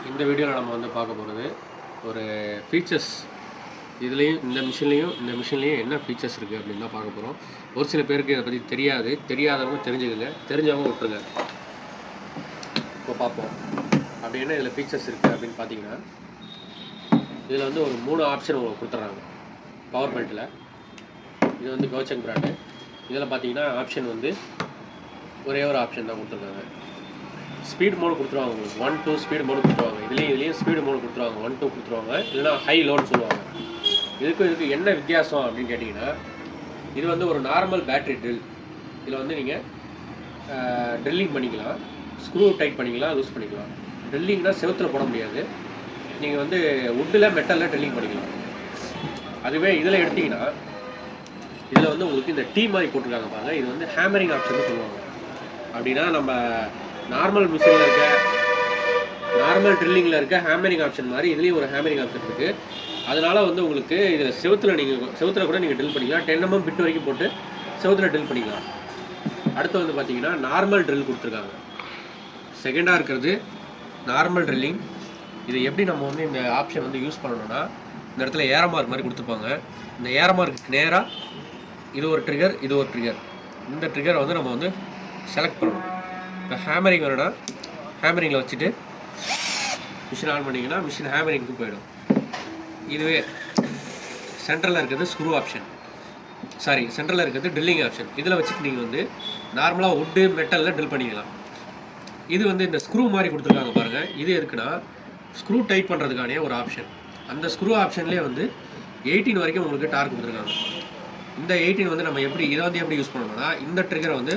இந்த வீடியோவில் நம்ம வந்து பார்க்க போகிறது ஒரு ஃபீச்சர்ஸ். இதுலேயும் இந்த மிஷின்லேயும் என்ன ஃபீச்சர்ஸ் இருக்குது அப்படின்னு தான் பார்க்க போகிறோம். ஒரு சில பேருக்கு இதை பற்றி தெரியாதவங்க தெரிஞ்சுக்கங்க, தெரிஞ்சவங்க விட்டுருங்க. இப்போ பார்ப்போம் அப்படி என்ன இதில் ஃபீச்சர்ஸ் இருக்குது அப்படின்னு பார்த்தீங்கன்னா, இதில் வந்து ஒரு 3 ஆப்ஷன் உங்களுக்கு கொடுத்துட்றாங்க பவர் பெல்ட்டில். இது வந்து கௌச்சங் பிராண்டு. இதில் பார்த்தீங்கன்னா ஆப்ஷன் வந்து ஒரே ஒரு ஆப்ஷன் தான் கொடுத்துருக்காங்க. ஸ்பீட் மோடு கொடுத்துருவாங்க உங்களுக்கு, 1-2 ஸ்பீட் மோடு கொடுத்துருவாங்க. இதுலேயும் ஸ்பீடு மோடு கொடுத்துருவாங்க, 1-2 கொடுத்துருவாங்க. இல்லைனா ஹை லோன்னு சொல்லுவாங்க. இதுக்கு என்ன வித்தியாசம் அப்படின்னு கேட்டிங்கன்னா, இது வந்து ஒரு நார்மல் பேட்ரி ட்ரில். இதில் வந்து நீங்கள் ட்ரில்லிங் பண்ணிக்கலாம், ஸ்க்ரூ டைட் பண்ணிக்கலாம், லூஸ் பண்ணிக்கலாம். ட்ரில்லிங்னால் செவுத்தில் போட முடியாது, நீங்கள் வந்து வுட்டில் மெட்டலில் ட்ரில்லிங் பண்ணிக்கலாம். அதுவே இதில் எடுத்திங்கன்னா, இதில் வந்து உங்களுக்கு இந்த டீ மாதிரி போட்டிருக்காங்க பாருங்கள். இது வந்து ஹேமரிங் ஆப்ஷன் சொல்லுவாங்க. அப்படின்னா நம்ம நார்மல் மிஷினில் இருக்க நார்மல் ட்ரில்லிங்கில் இருக்க ஹேமரிங் ஆப்ஷன் மாதிரி இதுலேயும் ஒரு ஹேமரிங் ஆப்ஷன் இருக்குது. அதனால் வந்து உங்களுக்கு இதில் செவுத்தில் கூட நீங்கள் ட்ரில் பண்ணிக்கலாம். 10 mm பிட் வரைக்கும் போட்டு செவுத்தில் ட்ரில் பண்ணிக்கலாம். அடுத்து வந்து பார்த்தீங்கன்னா நார்மல் ட்ரில் கொடுத்துருக்காங்க. செகண்டாக இருக்கிறது நார்மல் ட்ரில்லிங். இது எப்படி நம்ம வந்து இந்த ஆப்ஷன் வந்து யூஸ் பண்ணணும்னா, இந்த இடத்துல ஏரோ மார்க் மாதிரி கொடுத்துருப்பாங்க. இந்த ஏரோ மார்க்கு நேராக இது ஒரு ட்ரிகர், இது ஒரு ட்ரிகர். இந்த ட்ரிகரை வந்து நம்ம வந்து செலக்ட் பண்ணணும். இப்போ ஹேமரிங் வேணும்னா ஹேமரிங்கில் வச்சுட்டு மிஷின் ஆன் பண்ணிங்கன்னா மிஷின் ஹேமரிங்க்கு போயிடும். இதுவே சென்ட்ரலில் இருக்கிறது ஸ்க்ரூ ஆப்ஷன், சென்ட்ரலில் இருக்கிறது ட்ரில்லிங் ஆப்ஷன். இதில் வச்சுட்டு நீங்கள் வந்து நார்மலாக வுட்டு மெட்டலில் ட்ரில் பண்ணிக்கலாம். இது வந்து இந்த ஸ்க்ரூ மாதிரி கொடுத்துருக்காங்க பாருங்கள். இது எதுக்குன்னா ஸ்க்ரூ டைட் பண்ணுறதுக்கான ஒரு ஆப்ஷன். அந்த ஸ்க்ரூ ஆப்ஷன்லேயே வந்து 18 வரைக்கும் உங்களுக்கு டார்க் கொடுத்துருக்காங்க. இந்த 18 வந்து நம்ம இதை வந்து எப்படி யூஸ் பண்ணணும்னா, இந்த ட்ரிகரை வந்து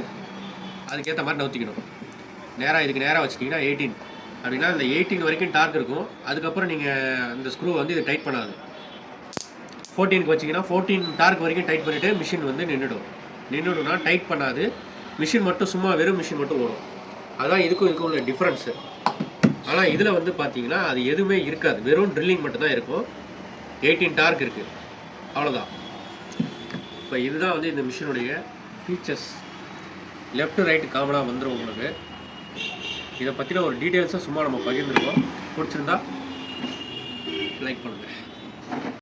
அதுக்கேற்ற மாதிரி நவுத்திக்கணும். இதுக்கு நேராக வச்சுட்டிங்கன்னா 18 அப்படின்னா இந்த 18 வரைக்கும் டார்க் இருக்கும். அதுக்கப்புறம் நீங்கள் அந்த ஸ்க்ரூ வந்து இது டைட் பண்ணாது. 14க்கு வச்சிங்கன்னா 14 டார்க் வரைக்கும் டைட் பண்ணிவிட்டு மிஷின் வந்து நின்றுடும்னா டைட் பண்ணாது. மிஷின் மட்டும் சும்மா வெறும் மிஷின் மட்டும் ஓடும். அதுதான் இதுக்கும் உள்ள டிஃப்ரென்ஸு. ஆனால் இதில் வந்து பார்த்தீங்கன்னா அது எதுவுமே இருக்காது, வெறும் ட்ரில்லிங் மட்டும்தான் இருக்கும். 18 டார்க் இருக்குது, அவ்வளோதான். இப்போ இதுதான் வந்து இந்த மிஷினுடைய ஃபீச்சர்ஸ். லெஃப்ட் ரைட்டு காமனாக வந்துடும் உங்களுக்கு. இதை பற்றின ஒரு டீட்டெயில்ஸாக சும்மா நம்ம பகிர்ந்துருக்கோம். பிடிச்சிருந்தா லைக் பண்ணுங்கள்.